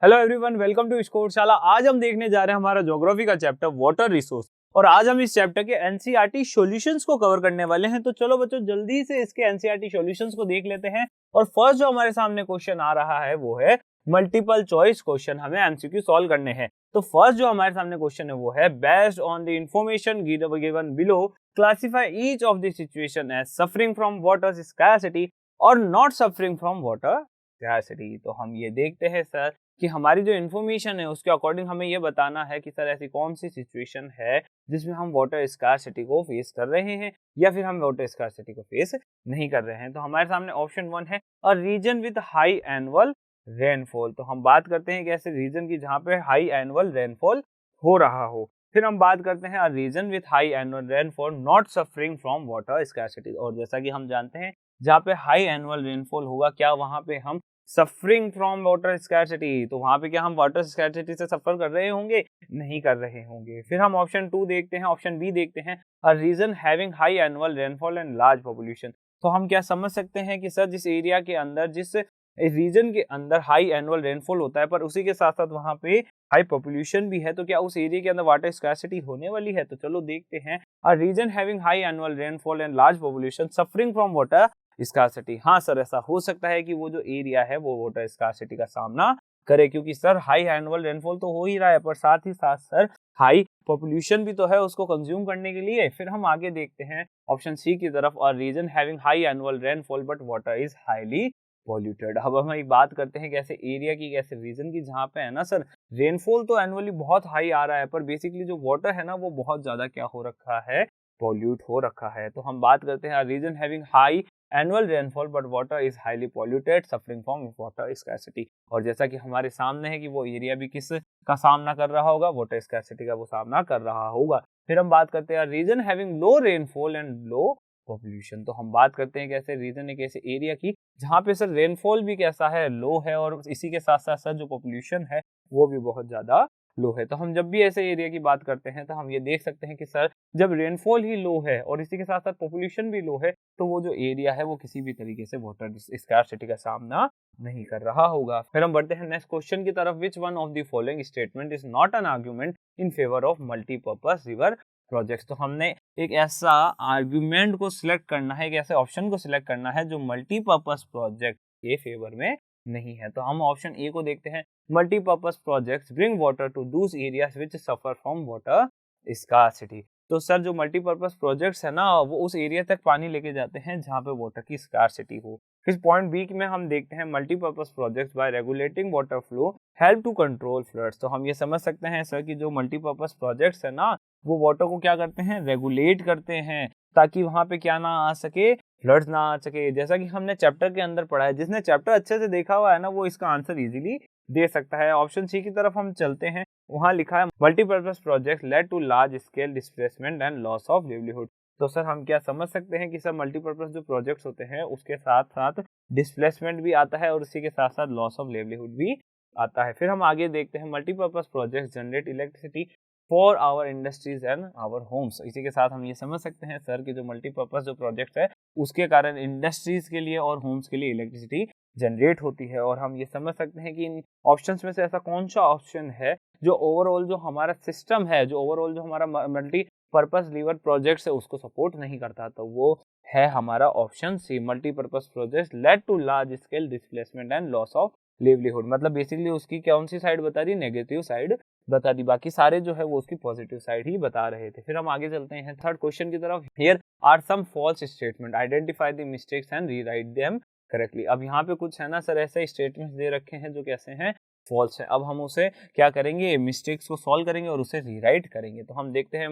Hello everyone, welcome to Scoreshala. आज हम देखने जा रहे हैं हमारा ज्योग्राफी का चैप्टर वाटर रिसोर्स और आज हम इस चैप्टर के एनसीईआरटी सॉल्यूशंस को कवर करने वाले हैं। तो चलो बच्चों, जल्दी से इसके एनसीईआरटी सॉल्यूशंस को देख लेते हैं। और फर्स्ट जो हमारे सामने क्वेश्चन आ रहा है वो है मल्टीपल चॉइस क्वेश्चन, हमें एमसीक्यू सॉल्व करने हैं। तो फर्स्ट जो हमारे सामने क्वेश्चन है वो है based on the information given below classify each of the situation as suffering from water scarcity और not suffering from water scarcity. तो हम ये देखते हैं सर कि हमारी जो इन्फॉर्मेशन है उसके अकॉर्डिंग हमें ये बताना है कि सर ऐसी कौन सी सिचुएशन है जिसमें हम वाटर स्कार्सिटी को फेस कर रहे हैं या फिर हम वाटर स्कार्सिटी को फेस नहीं कर रहे हैं। तो हमारे सामने ऑप्शन 1 है a region with high annual rainfall. तो हम बात करते हैं कि ऐसे रीजन की जहाँ पे हाई एनुअल रेनफॉल हो रहा हो। फिर हम बात करते हैं a region with high annual rainfall not suffering from water scarcity. और जैसा कि हम जानते हैं जहाँ पे हाई एनुअल रेनफॉल होगा क्या वहाँ पे हम सफरिंग फ्रॉम वाटर स्कैर्सिटी, तो वहां पे क्या हम वाटर स्कैर्सिटी से सफर कर रहे होंगे? नहीं कर रहे होंगे। फिर हम ऑप्शन 2 देखते हैं, ऑप्शन बी देखते हैं a region having high annual rainfall and large population. तो हम क्या समझ सकते हैं कि सर जिस एरिया के अंदर, जिस रीजन के अंदर हाई एनुअल रेनफॉल होता है पर उसी के साथ साथ वहां पे हाई पॉपुलेशन भी है, तो क्या उस एरिया के अंदर वाटर स्कैर्सिटी होने वाली है? तो चलो देखते हैं। A region having high annual rainfall and large population suffering from water scarcity. हाँ सर, ऐसा हो सकता है कि वो जो एरिया है वो वाटर स्कार्सिटी का सामना करे, क्योंकि सर हाई एनुअल रेनफॉल तो हो ही रहा है पर साथ ही साथ सर हाई पॉपुलेशन भी तो है उसको कंज्यूम करने के लिए। फिर हम आगे देखते हैं ऑप्शन सी की तरफ, और region having high annual rainfall but water is highly polluted. अब हम एक बात करते हैं कैसे एरिया की, कैसे रीजन की, जहाँ पे है ना सर रेनफॉल तो एनुअली बहुत हाई आ रहा है पर बेसिकली जो वाटर है ना वो बहुत ज्यादा क्या हो रखा है, पॉल्यूट हो रखा है। तो हम बात करते हैं region having high annual rainfall but water is highly polluted suffering from water scarcity. और जैसा कि हमारे सामने है कि वो एरिया भी किस का सामना कर रहा होगा, वाटर स्कैर्सिटी का वो सामना कर रहा होगा। फिर हम बात करते हैं region having low rainfall and low population. तो हम बात करते हैं कैसे रीजन एक ऐसे एरिया की जहाँ पे सर रेनफॉल भी कैसा है, लो है, और इसी के साथ साथ सर जो पॉपुलेशन है वो भी बहुत ज्यादा लो है। तो हम जब भी ऐसे एरिया की बात करते हैं तो हम ये देख सकते हैं कि सर जब रेनफॉल ही लो है और इसी के साथ साथ पॉपुलेशन भी लो है तो वो जो एरिया है वो किसी भी तरीके से वाटर स्कार्सिटी का सामना नहीं कर रहा होगा। फिर हम बढ़ते हैं नेक्स्ट क्वेश्चन की तरफ। Which one of the following statement is not an argument in favour of multipurpose river projects. तो हमने एक ऐसा आर्गुमेंट को सिलेक्ट करना है, एक ऐसे ऑप्शन को सिलेक्ट करना है जो मल्टीपर्पज प्रोजेक्ट के फेवर में नहीं है। तो हम ऑप्शन ए को देखते हैं, multipurpose projects bring water to those areas which suffer from water scarcity. तो सर जो मल्टीपर्पज प्रोजेक्ट्स है ना वो उस एरिया तक पानी लेके जाते हैं जहाँ पे वाटर की स्कार्सिटी हो। फिर पॉइंट बी में हम देखते हैं multipurpose projects by regulating water flow help to control floods. तो हम ये समझ सकते हैं सर कि जो मल्टीपर्पज प्रोजेक्ट्स है ना वो वाटर को क्या करते हैं, रेगुलेट करते हैं ताकि वहां पे क्या ना आ सके, फ्लड्स ना आ सके। जैसा कि हमने चैप्टर के अंदर पढ़ा है, जिसने चैप्टर अच्छे से देखा हुआ है ना वो इसका आंसर इजीली दे सकता है। ऑप्शन सी की तरफ हम चलते हैं, वहां लिखा है multipurpose project led to large scale displacement and loss of livelihood. तो सर हम क्या समझ सकते हैं कि सर मल्टीपर्पज जो प्रोजेक्ट्स होते हैं उसके साथ साथ डिस्प्लेसमेंट भी आता है और उसी के साथ साथ लॉस ऑफ लिवलीहुड भी आता है। फिर हम आगे देखते हैं multipurpose project generate electricity for our industries and our homes. इसी के साथ हम ये समझ सकते हैं सर कि जो मल्टीपर्पज जो प्रोजेक्ट है उसके कारण इंडस्ट्रीज के लिए और होम्स के लिए इलेक्ट्रिसिटी जनरेट होती है। और हम ये समझ सकते हैं कि इन ऑप्शंस में से ऐसा कौन सा ऑप्शन है जो ओवरऑल जो हमारा सिस्टम है, जो ओवरऑल जो हमारा मल्टीपर्पज रिवर प्रोजेक्ट्स है उसको सपोर्ट नहीं करता। तो वो है हमारा option C, multipurpose project led to large scale displacement and loss of livelihood. मतलब बेसिकली उसकी कौन सी साइड बता दी, नेगेटिव साइड बता दी, बाकी सारे जो है वो उसकी पॉजिटिव साइड ही बता रहे थे। फिर हम आगे चलते हैं थर्ड क्वेश्चन की तरफ। Here are some false statement, identify the mistakes and rewrite them correctly. अब यहाँ पे कुछ है ना सर ऐसे स्टेटमेंट्स दे रखे हैं जो कैसे हैं, फॉल्स है। अब हम उसे क्या करेंगे, मिस्टेक्स को सॉल्व करेंगे और उसे रीराइट करेंगे। तो हम देखते हैं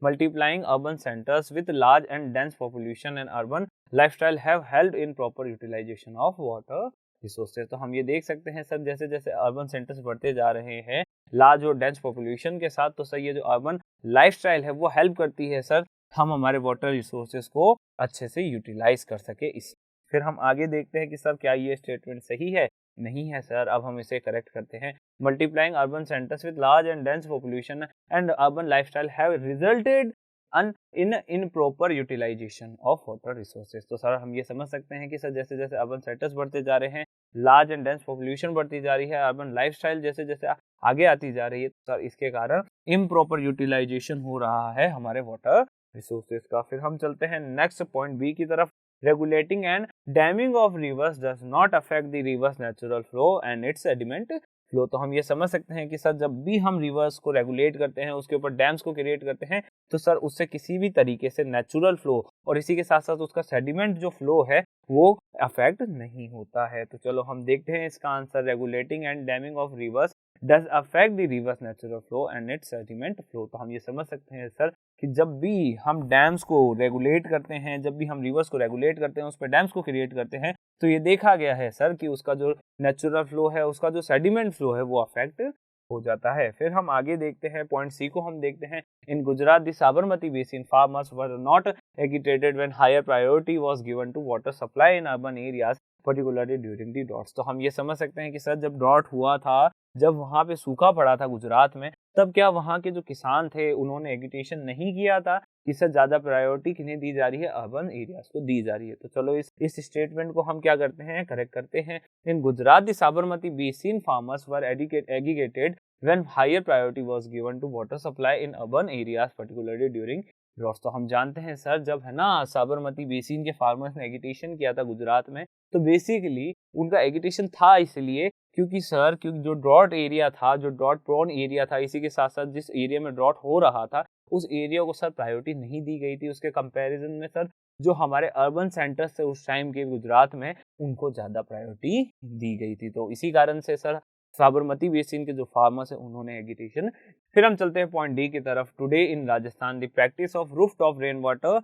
multiplying urban centres with large and dense population and urban lifestyle have helped in proper utilisation of water resources. तो हम ये देख सकते हैं सर जैसे जैसे अर्बन सेंटर्स बढ़ते जा रहे हैं लार्ज और डेंस पॉपुलेशन के साथ, तो सर ये जो अर्बन लाइफस्टाइल है वो हेल्प करती है सर हम हमारे वाटर रिसोर्सेज को अच्छे से यूटिलाइज कर सके इस। फिर हम आगे देखते हैं कि सर क्या ये स्टेटमेंट सही है, नहीं है सर। अब हम इसे करेक्ट करते हैं। Multiplying urban centres with large and dense population and urban lifestyle have resulted in proper utilisation of water resources. तो सर हम ये समझ सकते हैं कि सर जैसे जैसे अर्बन सेंटर्स बढ़ते जा रहे हैं लार्ज एंड डेंस पॉपुलेशन बढ़ती जा रही है, अर्बन लाइफस्टाइल जैसे जैसे आगे आती जा रही है, सर इसके कारण इम्प्रॉपर यूटिलाइजेशन हो रहा है हमारे वाटर रिसोर्सेज का। फिर हम चलते हैं नेक्स्ट पॉइंट बी की तरफ। Regulating and damming of reverse does not affect the reverse natural flow and it's sediment flow. तो हम ये समझ सकते हैं कि सर जब भी हम रिवर्स को रेगुलेट करते हैं, उसके ऊपर डैम्स को क्रिएट करते हैं, तो सर उससे किसी भी तरीके से नेचुरल फ्लो और इसी के साथ साथ उसका सेडिमेंट जो फ्लो है वो अफेक्ट नहीं होता है। तो चलो हम देखते हैं इसका answer. Regulating and damming of reverse does affect the reverse natural flow and it's sediment flow. तो हम ये समझ सकते हैं सर कि जब भी हम डैम्स को रेगुलेट करते हैं, जब भी हम रिवर्स को रेगुलेट करते हैं, उस पर डैम्स को क्रिएट करते हैं, तो ये देखा गया है सर कि उसका जो नेचुरल फ्लो है, उसका जो सेडिमेंट फ्लो है वो अफेक्ट हो जाता है। फिर हम आगे देखते हैं पॉइंट सी को। हम देखते हैं in Gujarat the Sabarmati basin farmers were not agitated when higher priority was given to water supply in urban areas particularly during the droughts. तो हम ये समझ सकते हैं कि सर जब ड्रॉट हुआ था, जब वहां पे सूखा पड़ा था गुजरात में, तब क्या वहां के जो किसान थे उन्होंने एगिटेशन नहीं किया था कि सर ज्यादा प्रायोरिटी किन्हें दी जा रही है, अर्बन एरियाज को दी जा रही है। तो चलो इस स्टेटमेंट को हम क्या करते हैं, करेक्ट करते हैं। In Gujarat the Sabarmati basin farmers were agitated when higher priority was given to water supply in urban areas particularly during droughts. तो हम जानते हैं सर जब है ना साबरमती बेसिन के फार्मर्स ने एगिटेशन किया था गुजरात में, तो बेसिकली उनका एगिटेशन था इसलिए क्योंकि जो ड्रॉट एरिया था, जो ड्रॉट प्रोन एरिया था, इसी के साथ साथ जिस एरिया में ड्रॉट हो रहा था उस एरिया को सर प्रायोरिटी नहीं दी गई थी। उसके कंपैरिजन में सर जो हमारे अर्बन सेंटर्स थे उस टाइम के गुजरात में, उनको ज्यादा प्रायोरिटी दी गई थी। तो इसी कारण से सर साबरमती बेसिन के जो फार्मर्स है उन्होंने एगिटेशन। फिर हम चलते हैं पॉइंट डी की तरफ। Today in Rajasthan the practice of rooftop rain water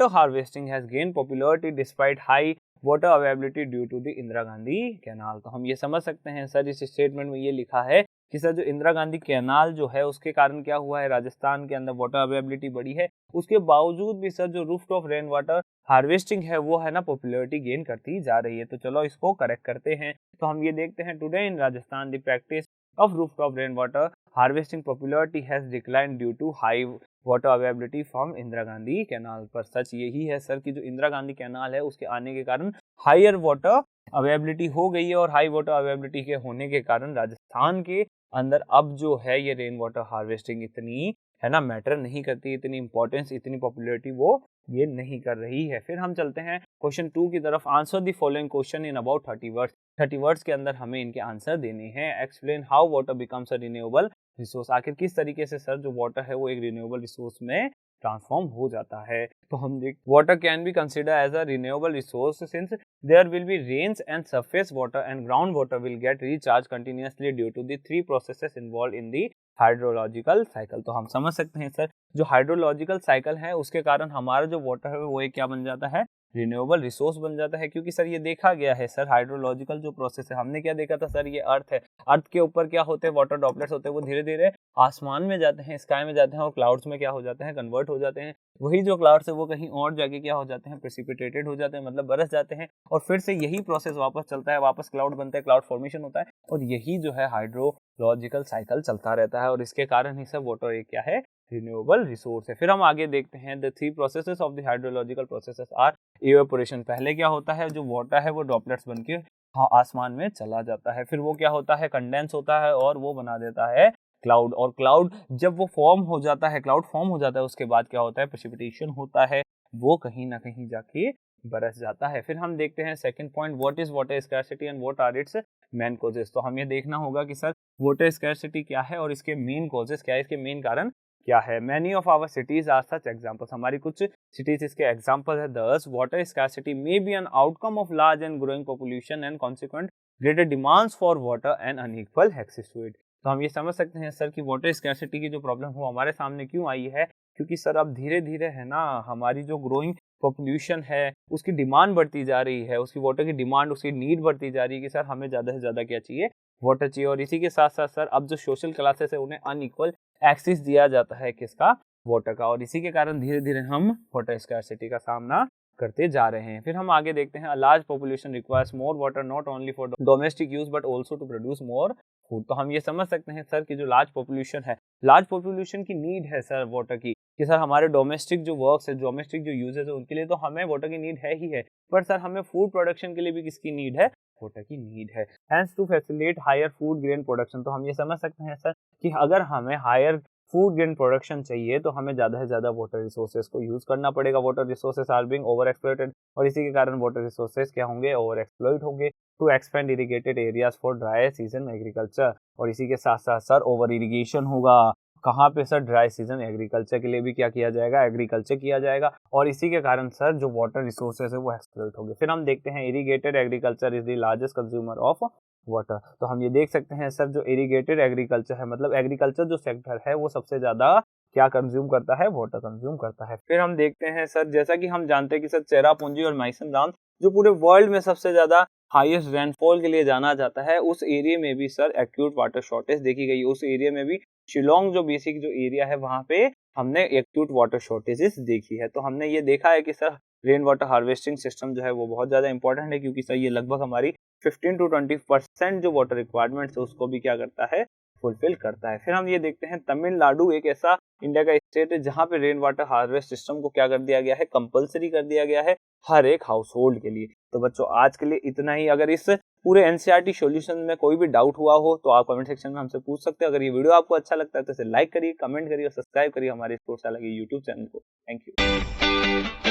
harvesting has gain popularity despite high water availability due to the Indira Gandhi canal. तो हम ये समझ सकते हैं सर इस स्टेटमेंट में ये लिखा है कि सर जो इंदिरा गांधी कैनाल जो है उसके कारण क्या हुआ है, राजस्थान के अंदर वाटर अवेलेबिलिटी बढ़ी है। उसके बावजूद भी सर जो रूफटॉप रेन वाटर हार्वेस्टिंग है वो है ना पॉपुलरिटी गेन करती जा रही है। तो चलो इसको करेक्ट करते हैं। तो हम ये देखते हैं today in Rajasthan the practice of rooftop rain water harvesting popularity has decline due to high water availability from Indira Gandhi canal. पर सच यही है सर कि जो इंदिरा गांधी कैनाल है उसके आने के कारण हायर वाटर अवेलेबिलिटी हो गई है, और हाई वाटर अवेलेबिलिटी के होने के कारण राजस्थान के अंदर अब जो है ये रेन वाटर हार्वेस्टिंग इतनी है ना मैटर नहीं करती, इतनी इंपॉर्टेंस, इतनी पॉपुलरिटी वो ये नहीं कर रही है। फिर हम चलते हैं क्वेश्चन 2 की तरफ। Answer the following question in about 30 words. 30 words के अंदर हमें इनके आंसर देने हैं। Explain how water becomes a renewable resource. आखिर किस तरीके से सर जो वाटर है वो एक रिन्यूएबल रिसोर्स में ट्रांसफॉर्म हो जाता है। तो हम देख water can be consider as a renewable resource since there will be rains and surface water and ground water will get recharge continuously due to the 3 processes involve in the hydrological cycle. तो हम समझ सकते हैं sir जो hydrological cycle है उसके कारण हमारा जो वाटर है वो एक क्या बन जाता है, रिन्यूएबल रिसोर्स बन जाता है। क्योंकि सर ये देखा गया है सर हाइड्रोलॉजिकल जो प्रोसेस है, हमने क्या देखा था सर, ये अर्थ है, अर्थ के ऊपर क्या होते हैं वाटर ड्रॉपलेट्स होते हैं, वो धीरे धीरे आसमान में जाते हैं, स्काई में जाते हैं और क्लाउड्स में क्या हो जाते हैं, कन्वर्ट हो जाते हैं। वही जो क्लाउड्स है वो कहीं और जाके क्या हो जाते हैं, प्रेसिपिटेटेड हो जाते हैं, मतलब बरस जाते हैं, और फिर से यही प्रोसेस वापस चलता है, वापस क्लाउड बनता है, क्लाउड फॉर्मेशन होता है, और यही जो है हाइड्रोलॉजिकल साइकिल चलता रहता है, और इसके कारण ही सब वाटर एक क्या है, रिन्यूएबल रिसोर्स है। फिर हम आगे देखते हैं the 3 processes of the hydrological processes are evaporation. पहले क्या होता है, जो वाटर है वो ड्रॉपलेट्स बनके आसमान में चला जाता है, फिर वो क्या होता है, कंडेंस होता है और वो बना देता है क्लाउड, और क्लाउड जब वो फॉर्म हो जाता है, क्लाउड फॉर्म हो जाता है, उसके बाद क्या होता है, प्रेसिपिटेशन होता है, वो कहीं ना कहीं जाके बरस जाता है। फिर हम देखते हैं second point, what is water scarcity and what are its main causes. तो हम ये देखना होगा कि सर वाटर स्कैरसिटी क्या है और इसके मेन कॉजेस क्या है, इसके मेन कारण क्या है। Many of our cities are such examples, हमारी कुछ सिटीज इसके एग्जांपल है। Thus water scarcity may be an outcome of large and growing population and consequent greater demands for water and unequal access to it. तो हम ये समझ सकते हैं सर कि वाटर स्कैरसिटी की जो प्रॉब्लम वो हमारे सामने क्यों आई है, क्योंकि सर अब धीरे धीरे है ना हमारी जो ग्रोइंग पॉपुलेशन है उसकी डिमांड बढ़ती जा रही है, उसकी वाटर की डिमांड, उसकी नीड बढ़ती जा रही है कि सर हमें ज्यादा से ज्यादा क्या चाहिए, वाटर चाहिए। और इसी के साथ साथ सर अब जो सोशल क्लासेस है उन्हें अनइक्वल एक्सेस दिया जाता है किसका, वाटर का, और इसी के कारण धीरे धीरे हम वाटर स्कैरसिटी का सामना करते जा रहे हैं। फिर हम आगे देखते हैं, a large population requires more water not only for domestic use but also to produce more food. तो हम ये समझ सकते हैं सर कि जो लार्ज पॉपुलेशन है, लार्ज पॉपुलेशन की नीड है सर वाटर की, कि सर हमारे डोमेस्टिक जो वर्क्स है, डोमेस्टिक जो यूजेस है उनके लिए तो हमें वाटर की नीड है ही है, पर सर हमें फूड प्रोडक्शन के लिए भी किसकी नीड है, वाटर की नीड है। Hence to facilitate higher food grain production, तो हम ये समझ सकते हैं सर कि अगर हमें हायर फूड ग्रेन प्रोडक्शन चाहिए तो हमें ज़्यादा से ज़्यादा वाटर रिसोर्सेज को यूज़ करना पड़ेगा। Water resources are being over exploited, और इसी के कारण वाटर रिसोर्सेज क्या होंगे, ओवर एक्सप्लॉइट होंगे। To expand irrigated areas for dry season agriculture, और इसी के साथ साथ सर ओवर इरिगेशन होगा। कहाँ पे सर, ड्राई सीजन एग्रीकल्चर के लिए भी क्या किया जाएगा, एग्रीकल्चर किया जाएगा, और इसी के कारण सर जो वाटर रिसोर्सेज है वो एक्सप्लॉइट होंगे। फिर हम देखते हैं irrigated agriculture is the largest consumer of water, तो हम ये देख सकते हैं सर जो इरिगेटेड एग्रीकल्चर है, मतलब एग्रीकल्चर जो सेक्टर है वो सबसे ज्यादा क्या कंज्यूम करता है, वाटर कंज्यूम करता है। फिर हम देखते हैं सर, जैसा कि हम जानते हैं कि सर चेरापूंजी और माइसन डाम जो पूरे वर्ल्ड में सबसे ज्यादा हाईएस्ट रेनफॉल के लिए जाना जाता है, उस एरिया में भी सर एक्यूट वाटर शॉर्टेज देखी गई। उस एरिया में भी शिलोंग जो बेसिक जो एरिया है वहां पे हमने एक्यूट वाटर शॉर्टेजेस देखी है। तो हमने ये देखा है कि sir rain water harvesting system जो है वो बहुत ज्यादा इंपॉर्टेंट है, क्योंकि सर ये लगभग हमारी 15 to 20% जो वाटर रिक्वायरमेंट्स है उसको भी क्या करता है, फुलफिल करता है। फिर हम ये देखते हैं तमिलनाडु एक ऐसा इंडिया का स्टेट है जहां पे रेन वाटर हार्वेस्ट सिस्टम को क्या कर दिया गया है, कंपलसरी कर दिया गया है हर एक हाउस होल्ड के लिए। तो बच्चों आज के लिए इतना ही। अगर इस पूरे एनसीईआरटी सॉल्यूशन में कोई भी डाउट हुआ हो तो आप कमेंट सेक्शन में हमसे पूछ सकते हैं। अगर ये वीडियो आपको अच्छा लगता है तो इसे लाइक करिए, कमेंट करिए और सब्सक्राइब करिए हमारे स्पोर्ट्सशाला के यूट्यूब चैनल को। Thank you.